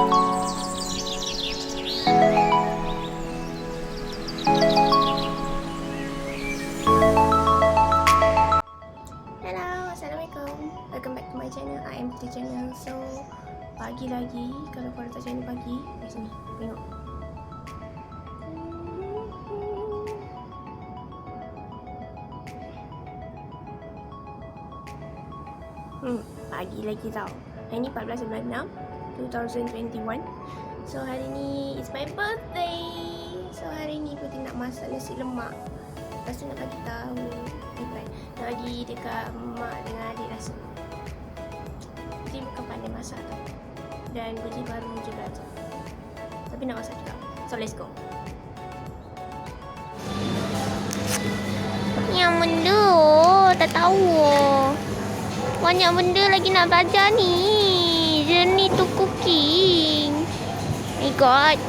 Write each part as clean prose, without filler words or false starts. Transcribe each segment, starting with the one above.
Hello, Assalamualaikum. Welcome back to my channel. I am Putri Channel. So, pagi lagi. Kalau korang tak channel pagi, di sini. Tengok. Pagi lagi tau. Hari ni 14 bulan 6 2021. So, hari ni it's my birthday. So, hari ni Putri nak masak nasi lemak. Lepas tu nak bagi tahu. Nak bagi dekat mak dengan adik rasa. Putri bukan pandai masak tau. Dan Putri baru je belajar. Tapi nak masak juga. So, let's go. Yang benda tak tahu. Banyak benda lagi nak belajar ni. Journey to cooking. My god.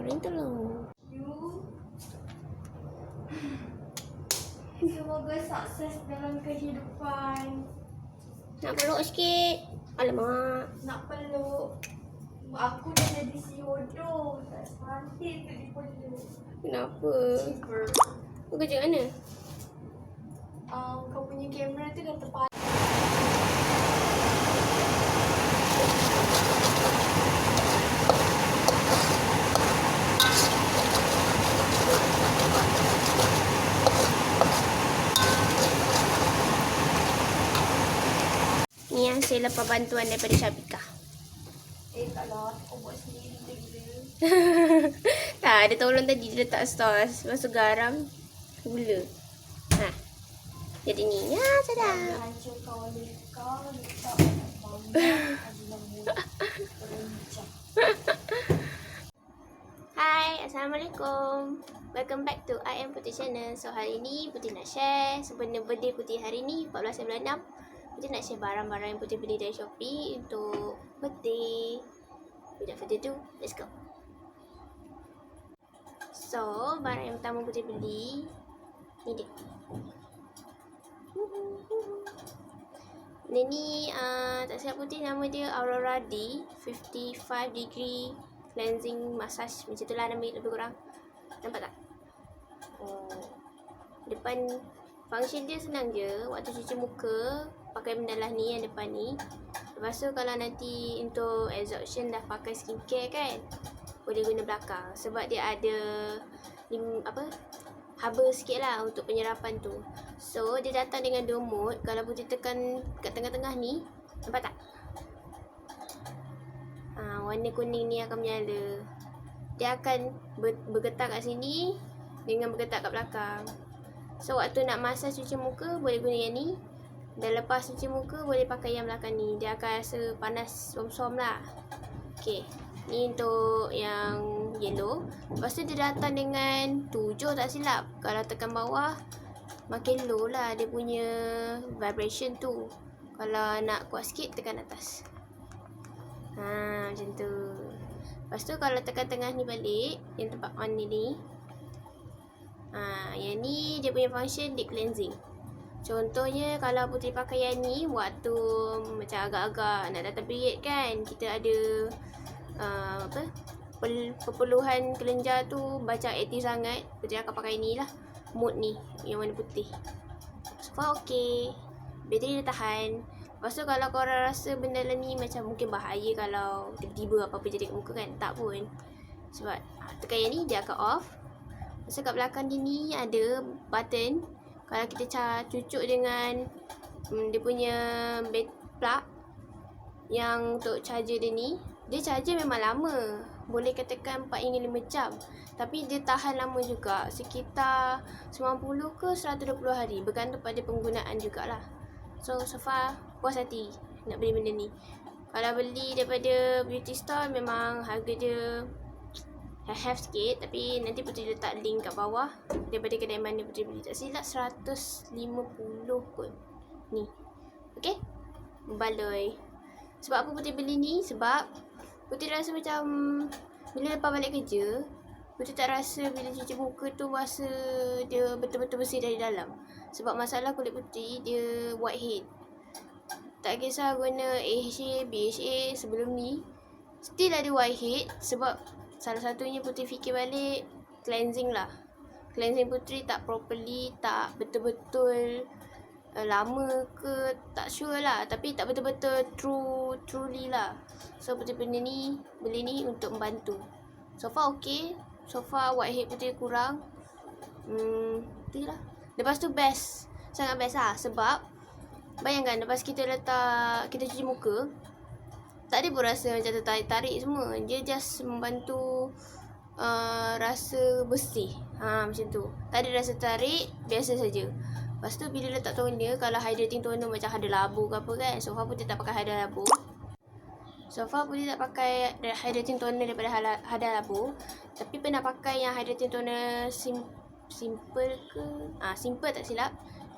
Ring tolong. Semoga sukses dalam kehidupan. Nak peluk sikit. Alamak. Nak peluk. Aku dah jadi siodo. Tak sepantik tu dipeluk. Kenapa? Ciber. Kau kerja kat mana? Kau punya kamera tu dah tepat. Ni hasil lepas bantuan daripada Syabika. Taklah. Kau buat sendiri je gila. Tak, dia tolong tadi dia letak sos. Lepas tu garam, gula. Ha. Jadi ni. Ya, sedap. Hancur kau letak banyak banyak. Hai, Assalamualaikum. Welcome back to I Am Putih Channel. So hari ni Putih nak share sebenarnya birthday Putih hari ni 14 bulan 6. Putih nak share barang-barang yang Putih beli dari Shopee untuk birthday. Without further ado, let's go. So, barang yang pertama Putih beli ni dia. Ni tak silap Putih nama dia Aurora D 55 degree cleansing massage. Macam tu lah nama lebih kurang. Nampak tak? Depan function dia senang je. Waktu cuci muka pakai benda lah ni yang depan ni. Lepas tu kalau nanti untuk absorption dah pakai skincare kan, boleh guna belakang. Sebab dia ada haba sikit lah untuk penyerapan tu. So dia datang dengan 2 mode. Kalau Putih tekan kat tengah-tengah ni, nampak tak? Warna kuning ni akan menyala. Dia akan bergetar kat sini dengan bergetar kat belakang. So waktu nak massage cuci muka boleh guna yang ni. Dan lepas cuci muka boleh pakai yang belakang ni. Dia akan rasa panas som-som lah. Okay, ni untuk yang yellow. Lepas tu dia datang dengan 7 tak silap. Kalau tekan bawah makin low lah dia punya vibration tu. Kalau nak kuat sikit tekan atas. Macam tu. Lepas tu kalau tekan tengah ni balik, yang tempat on ni. Yang ni dia punya function deep cleansing. Contohnya kalau Putih pakai yang ni waktu macam agak-agak nak datang period kan, kita ada perpuluhan kelenjar tu macam aktif sangat, Putih akan pakai ni lah, mode ni yang warna putih. So far okay, bateri dia tahan. Lepas tu kalau korang rasa benda lah ni macam mungkin bahaya kalau tiba-tiba apa-apa jadi kat muka kan, tak pun. Sebab tekan yang ni dia akan off. Lepas tu kat belakang dia ni ada button. Kalau kita cucuk dengan dia punya plug yang untuk charger dia ni, dia charger memang lama, boleh katakan 4 hingga 5 jam. Tapi dia tahan lama juga, sekitar 90 ke 120 hari, bergantung pada penggunaan jugalah. So far puas hati nak beli benda ni. Kalau beli daripada beauty store memang harga dia have sikit, tapi nanti Putih letak link kat bawah daripada kedai mana Putih beli. Tak silap 150 kot ni. Okay, baloi. Sebab apa Putih beli ni? Sebab Putih rasa macam bila lepas balik kerja, Putih tak rasa bila cuci muka tu rasa dia betul-betul bersih dari dalam. Sebab masalah kulit Putih dia whitehead. Tak kisah guna AHA, BHA sebelum ni, still ada whitehead. Sebab salah satunya Putih fikir balik cleansing lah. Cleansing Putih tak properly, tak betul-betul lama ke, tak sure lah. Tapi tak betul-betul truly lah. So Putih beli ni untuk membantu. So far okay. So far whitehead Putih kurang. Tu lah. Lepas tu best. Sangat best lah. Sebab bayangkan lepas kita cuci muka, tak ada pun rasa macam tertarik-tarik semua. Dia just membantu rasa bersih. Macam tu. Tak ada rasa tarik, biasa saja. Lepas tu bila letak toner, kalau hydrating toner macam Hada Labu ke apa kan, so far Putih tak pakai Hada Labu. So far Putih tak pakai hydrating toner daripada Hada Labu. Tapi pernah pakai yang hydrating toner simple ke? Simple tak silap.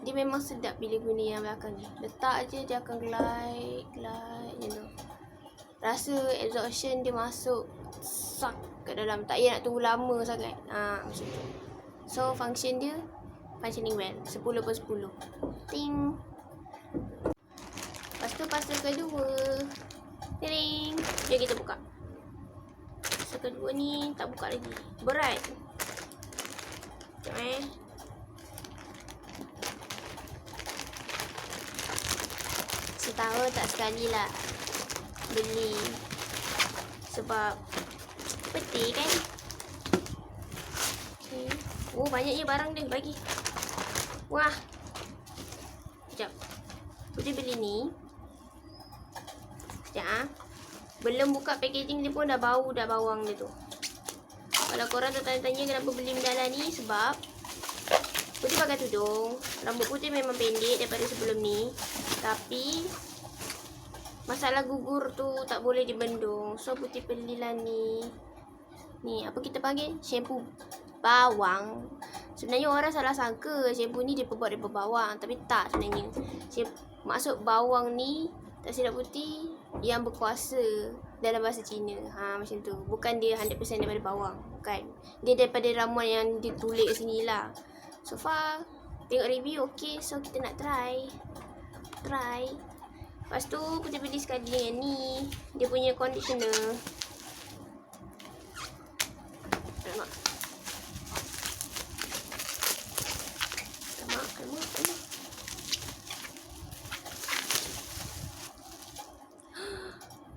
Dia memang sedap bila guna yang belakang ni. Letak je dia akan glide macam tu. Rasa absorption dia masuk sak kat dalam. Tak payah nak tunggu lama sangat. Macam tu. So function dia functioning well. 10/10. Ting. Lepas tu fasa kedua. Ting. Jom kita buka. Fasa kedua ni tak buka lagi. Berat. Sekejap Setahun tak sekali lah beli. Sebab peti kan. Okay. Oh, banyak je barang dia bagi. Wah. Sekejap. Putih beli ni. Sekejap Belum buka packaging dia pun dah bau dah bawang dia tu. Kalau korang tertanya-tanya kenapa beli mendalam ni, sebab Putih pakai tudung. Rambut Putih memang pendek daripada sebelum ni. Tapi masalah gugur tu tak boleh dibendung. So Putih belilah ni. Ni apa kita panggil? Shampoo bawang. Sebenarnya orang salah sangka shampoo ni dia buat daripada bawang. Tapi tak sebenarnya. Maksud bawang ni, tak silap Putih, yang berkuasa dalam bahasa Cina. Macam tu. Bukan dia 100% daripada bawang. Bukan. Dia daripada ramuan yang ditulis kat sini lah. So far tengok review okey. So kita nak try. Lepas tu Putih beli sekali dengan ni. Dia punya conditioner. Alamak.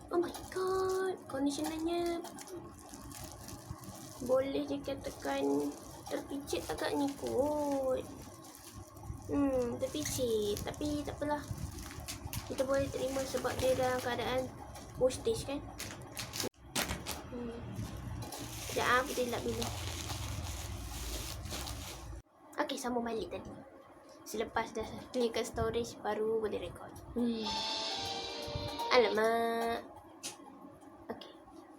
Oh my god. Conditionernya boleh dikatakan terpicit agaknya kot. Terpicit. Tapi tak apalah. Kita boleh terima sebab dia dalam keadaan postage kan. Sekejap Putih lap dulu. Okay, sambung balik tadi. Selepas dah clearkan storage, baru boleh record. Alamak. Okay,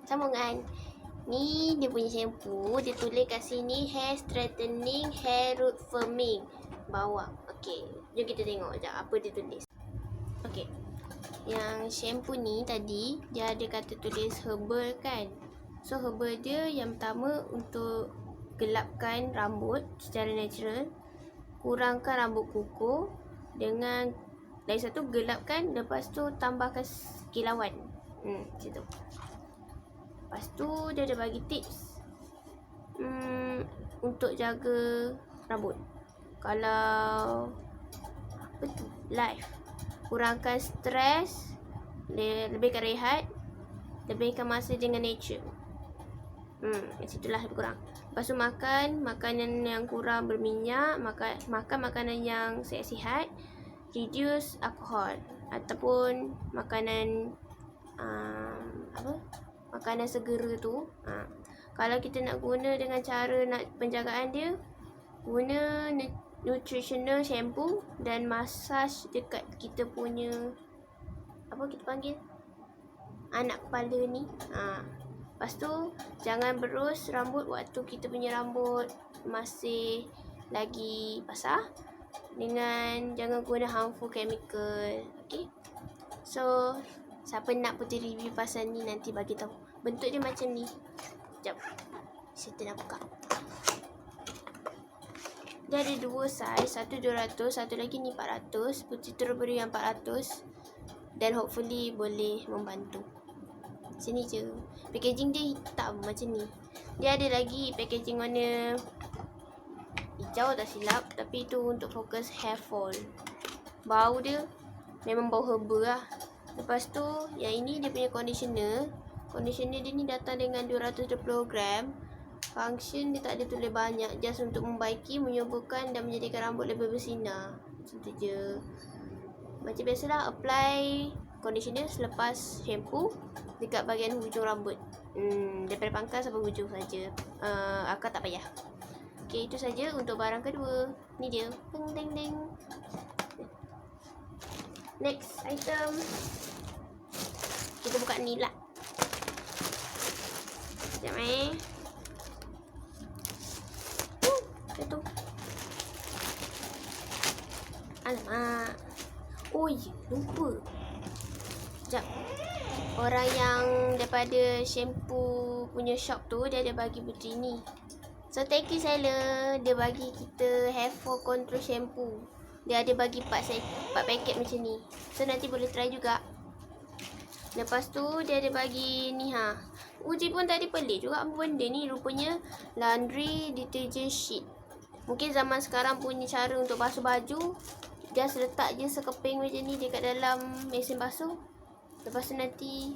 sambungan. Ni dia punya shampoo. Dia tulis kat sini hair straightening, hair root firming, bawang. Okay, jom kita tengok sekejap apa dia tulis. Okay, yang shampoo ni tadi dia ada kata tulis herbal kan. So herbal dia yang pertama untuk gelapkan rambut secara natural, kurangkan rambut kukuh, dengan lagi satu gelapkan, lepas tu tambahkan kilauan. Macam tu. Lepas tu dia ada bagi tips untuk jaga rambut. Kalau apa tu? Life. Kurangkan stres, lebihkan rehat, lebihkan masa dengan nature. Macam itulah lebih kurang. Lepas tu makan makanan yang kurang berminyak, makan makanan yang sihat-sihat, reduce alkohol ataupun makanan makanan segera tu. Kalau kita nak guna dengan cara nak penjagaan dia, guna nutritional shampoo dan massage dekat kita punya apa kita panggil anak kepala ni. Lepas tu jangan berus rambut waktu kita punya rambut masih lagi basah, dengan jangan guna harmful chemical. Okay, so siapa nak Putih review pasal ni nanti bagi tahu. Bentuk dia macam ni. Sekejap, saya nak buka. Dia ada dua saiz, satu 200, satu lagi ni 400. Putih terus beri yang 400 dan hopefully boleh membantu. Sini je. Packaging dia hitam macam ni. Dia ada lagi packaging warna hijau tak silap, tapi tu untuk fokus hair fall. Bau dia memang bau herba lah. Lepas tu yang ini dia punya conditioner. Conditioner dia ni datang dengan 220 gram. Function dia tak ada tulis banyak, just untuk membaiki, menyuburkan dan menjadikan rambut lebih bersinar. Macam tu je. Macam biasalah, apply conditioner selepas shampoo dekat bahagian hujung rambut. Daripada pangkal sampai hujung saja. Akar tak payah. Okay, itu saja untuk barang kedua. Ni dia. Ding ding ding. Next item. Kita buka ni lah. Sekejap tu. Alamak. Oh ya, lupa. Sekejap. Orang yang daripada shampoo punya shop tu, dia ada bagi putri ni. So thank you seller. Dia bagi kita hair fall control shampoo. Dia ada bagi 4 paket macam ni. So nanti boleh try juga. Lepas tu dia ada bagi ni ha. Uji pun tadi pelik juga apa benda ni. Rupanya laundry detergent sheet. Mungkin zaman sekarang punya cara untuk basuh baju, just letak je sekeping macam ni dekat dalam mesin basuh. Lepas tu nanti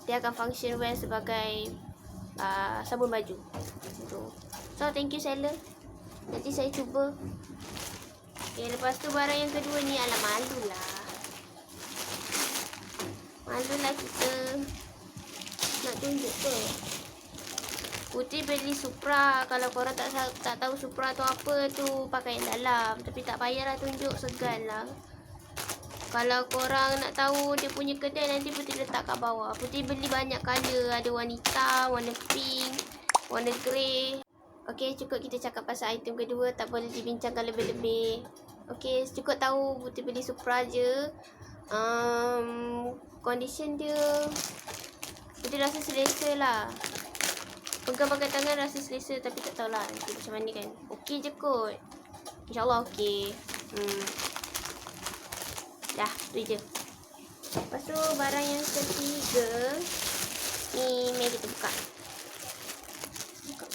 dia akan function well sebagai sabun baju. So thank you seller. Nanti saya cuba. Okay, lepas tu barang yang kedua ni, alah malulah. Malulah kita nak tunjuk ke. Putri beli Supra. Kalau korang tak tahu Supra tu apa tu, pakai yang dalam. Tapi tak payahlah tunjuk, segan lah. Kalau korang nak tahu dia punya kedai, nanti Putri letak kat bawah. Putri beli banyak colour. Ada warna hitam, warna pink, warna grey. Okay, cukup kita cakap pasal item kedua. Tak boleh dibincangkan lebih-lebih. Okay, cukup tahu Putri beli Supra je. Condition dia, Putri rasa selesa lah. Pegang pakai tangan rasa selesa, tapi tak tahulah nanti macam mana kan. Okey je kot. InsyaAllah okey. Dah, tu je. Lepas tu barang yang ketiga ni, mari kita buka. Buka.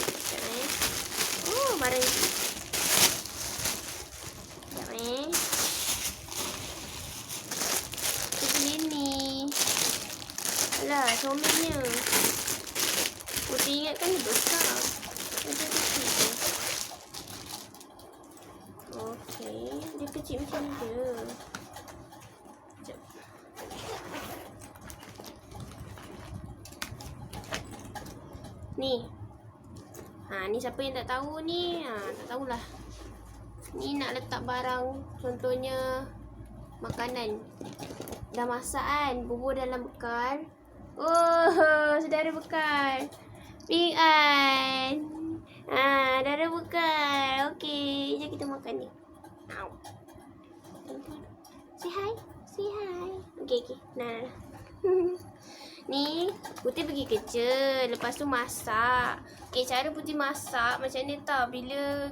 Sekejap Oh, barang ni. Sekejap Kita beli ni. Alah, comelnya. Putri ingatkan dia besar. Dia kecil je. Okey, dia kecil macam dia. Sekejap. Ni. Ni siapa yang tak tahu ni? Tak tahulah. Ni nak letak barang, contohnya makanan. Dah masak kan, bubur dalam bekal. Oh, sudah ada bekal. Ping An. Dah ada bekal. Okey, jom kita makan ni. Say hi. Say hi. Okey. Nah. Ni, Putri pergi kerja. Lepas tu masak. Okey, cara Putri masak macam ni tau. Bila,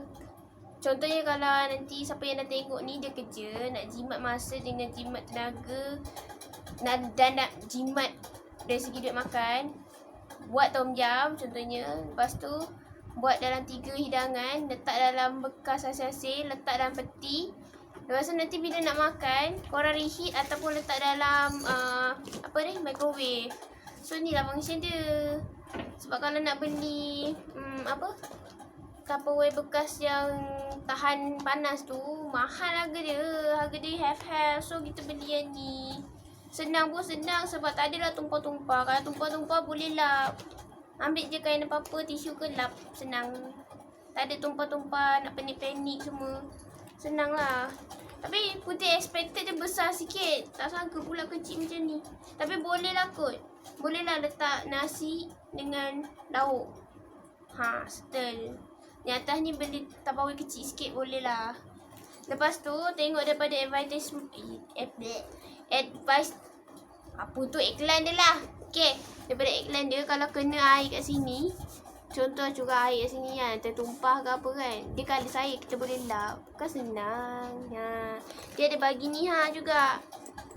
contohnya kalau nanti siapa yang dah tengok ni, dia kerja, nak jimat masa dengan jimat tenaga, dan nak jimat dari segi duit makan. Buat tom yum contohnya. Lepas tu buat dalam 3 hidangan, letak dalam bekas asing-asing, letak dalam peti. Lepas tu nanti bila nak makan, korang reheat ataupun letak dalam microwave. So ni lah function dia. Sebab kalau nak beli Tupperware bekas yang tahan panas tu, mahal harga dia. Harga dia half-half. So kita beli yang ni. Senang pun senang sebab tak adalah tumpah-tumpah. Kalau tumpah-tumpah boleh lap. Ambil je kain apa-apa, tisu ke lap. Senang. Tak ada tumpah-tumpah, nak panik-panik semua. Senang lah. Tapi Putri expected dia besar sikit. Tak sangka pula kecil macam ni. Tapi boleh lah kot. Boleh lah letak nasi dengan lauk. Settle. Di atas ni beli Tupperware kecil sikit boleh lah. Lepas tu tengok daripada iklan dia lah. Okay, daripada iklan dia, kalau kena air kat sini, contoh curah air kat sini kan, tertumpah ke apa kan, dia kalis air, kita boleh lap. Kan senang. Dia ada bagi ni juga,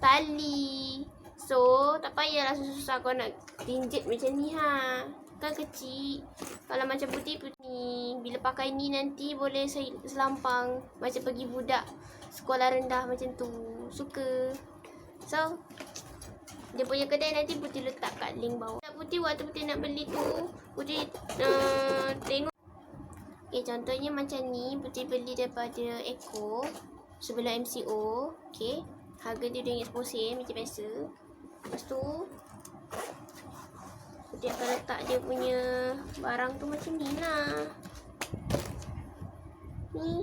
tali. So tak payahlah susah-susah kau nak tinjit macam ni kan kecil. Kalau macam Putri ni, bila pakai ni nanti boleh selampang macam pergi budak sekolah rendah macam tu. Suka. So dia punya kedai nanti Putri letak kat link bawah. Putri waktu Putri nak beli tu, Putri tengok. Okay, contohnya macam ni, Putri beli daripada Eco sebelum MCO. Okay, harga dia RM2.10 macam biasa. Lepas tu dia akan letak dia punya barang tu macam ni lah. Ni.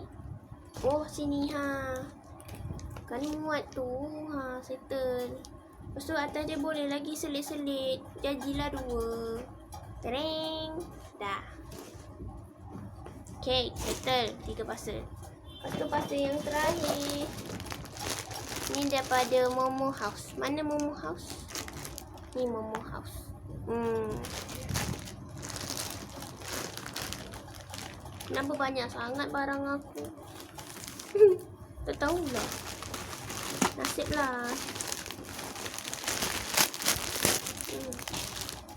Oh, sini kan muat tu. Settle. Lepas tu atas dia boleh lagi selit-selit. Jadilah 2. Tereng. Dah. Okay, settle. 3 pasal. Lepas tu pasal yang terakhir. Ni daripada Momo House. Mana Momo House? Ni Momo House. Kenapa banyak sangat barang aku? Tak tahulah. Nasib lah.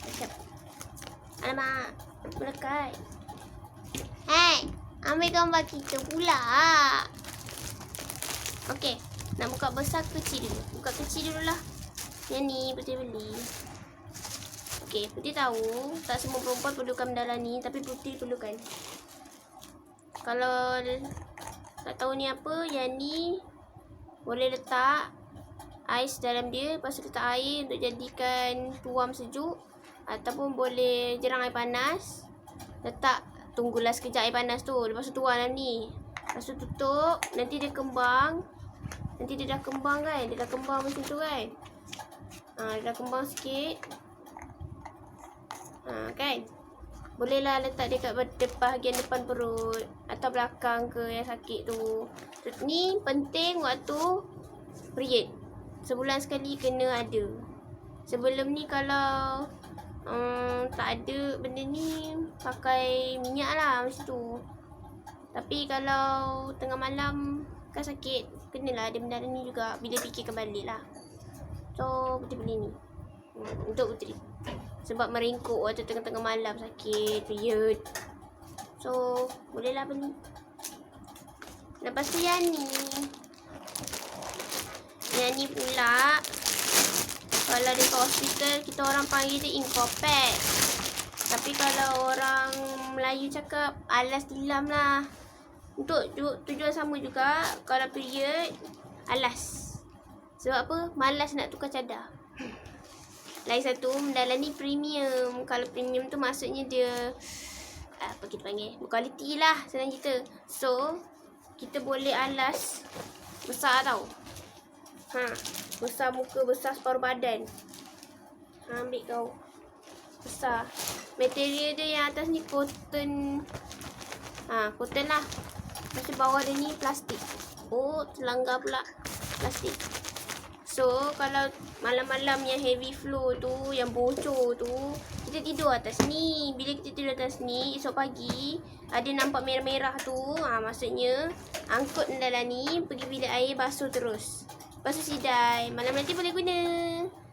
Macam. Alamak, melekat. Hey, ambil gambar kita pula. Okey, nak buka besar ke kecil dulu? Buka kecil dulu lah. Yang ni Putri beli. Okey, Putri tahu tak semua perempuan perlukan benda ni, tapi Putri perlukan. Kalau tak tahu ni apa, yang ni boleh letak ais dalam dia, lepas tu letak air untuk jadikan tuam sejuk, ataupun boleh jerang air panas, letak, tunggulah sekejap air panas tu, lepas tu tuang dalam ni, lepas tu tutup, nanti dia kembang. Nanti dia dah kembang kan, dia dah kembang macam tu kan. Dia dah kembang sikit. Kan, bolehlah letak dekat bahagian depan perut atau belakang ke yang sakit tu. Ni penting waktu period. Sebulan sekali kena ada. Sebelum ni kalau tak ada benda ni, pakai minyak lah macam tu. Tapi kalau tengah malam kan sakit, kenalah ada benda ni juga bila fikirkan balik lah. So Putri beli ni untuk Putri, sebab meringkuk waktu tengah-tengah malam sakit period. So bolehlah beli. Lepas tu yang ni pula, kalau dekat hospital kita orang panggil dia Incopet, tapi kalau orang Melayu cakap alas tilam lah. Untuk tujuan sama juga. Kalau period, alas. Sebab apa? Malas nak tukar cadar. Lagi satu, mendalam ni premium. Kalau premium tu maksudnya dia apa kita panggil? Berkualiti lah, senang cerita. So, kita boleh alas besar tau. Besar muka, besar separuh badan. Ambil kau. Besar. Material dia yang atas ni cotton. Cotton lah. Macam bawah dia ni plastik. Oh, terlanggar pula plastik. So, kalau malam-malam yang heavy flow tu, yang bocor tu, kita tidur atas ni. Bila kita tidur atas ni, esok pagi ada nampak merah-merah tu, maksudnya angkut dalam ni, pergi bilik air basuh terus. Lepas tu sidai. Malam nanti boleh guna.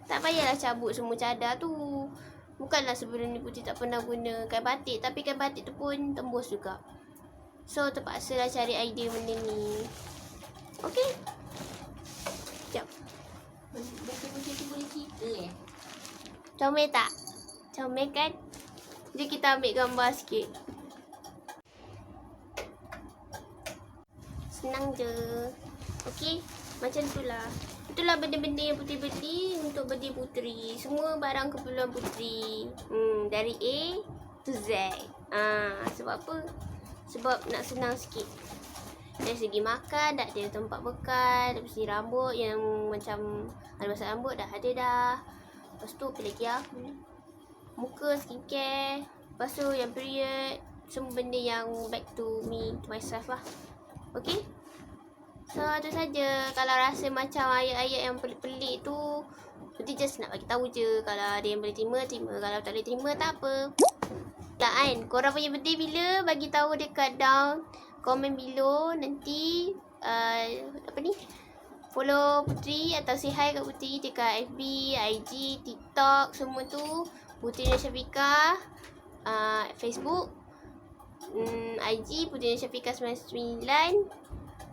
Tak payahlah cabut semua cadar tu. Bukanlah sebelum ni Putri tak pernah guna kain batik, tapi kain batik tu pun tembus juga. So, terpaksalah cari idea benda ni. Okey. Sekejap. Benda-benda tu boleh cerita Comel tak? Comel kan? Jom kita ambil gambar sikit. Senang je. Okey, macam itulah. Itulah benda-benda yang Putri beli untuk birthday Putri. Semua barang keperluan Putri. Dari A to Z. Sebab apa? Sebab nak senang sikit. Dari segi makan, dah ada tempat bekal. Dari segi rambut yang macam ada masalah rambut, dah ada dah. Lepas tu apa lagi lah? Muka, skincare. Lepas tu yang period. Semua benda yang back to me, to myself lah. Okay? So, itu saja. Kalau rasa macam ayat-ayat yang pelik-pelik tu, Putri just nak bagi tahu je. Kalau ada yang boleh terima, terima. Kalau tak boleh terima, tak apa. Tak kan? Korang punya birthday bila? Bagi tahu dekat down komen below. Nanti follow Putri atau say hi kat Putri dekat FB, IG, TikTok, semua tu Putri Nur Syafiqah. Facebook, IG Putri Nur Syafiqah 99.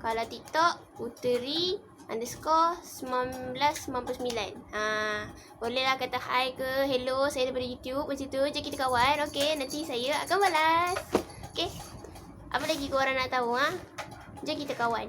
Kalau TikTok Puteri _1999. Bolehlah kata hi ke hello, saya daripada YouTube macam tu. Jom kita kawan. Okey, nanti saya akan balas. Okey. Apa lagi korang nak tahu Jom kita kawan.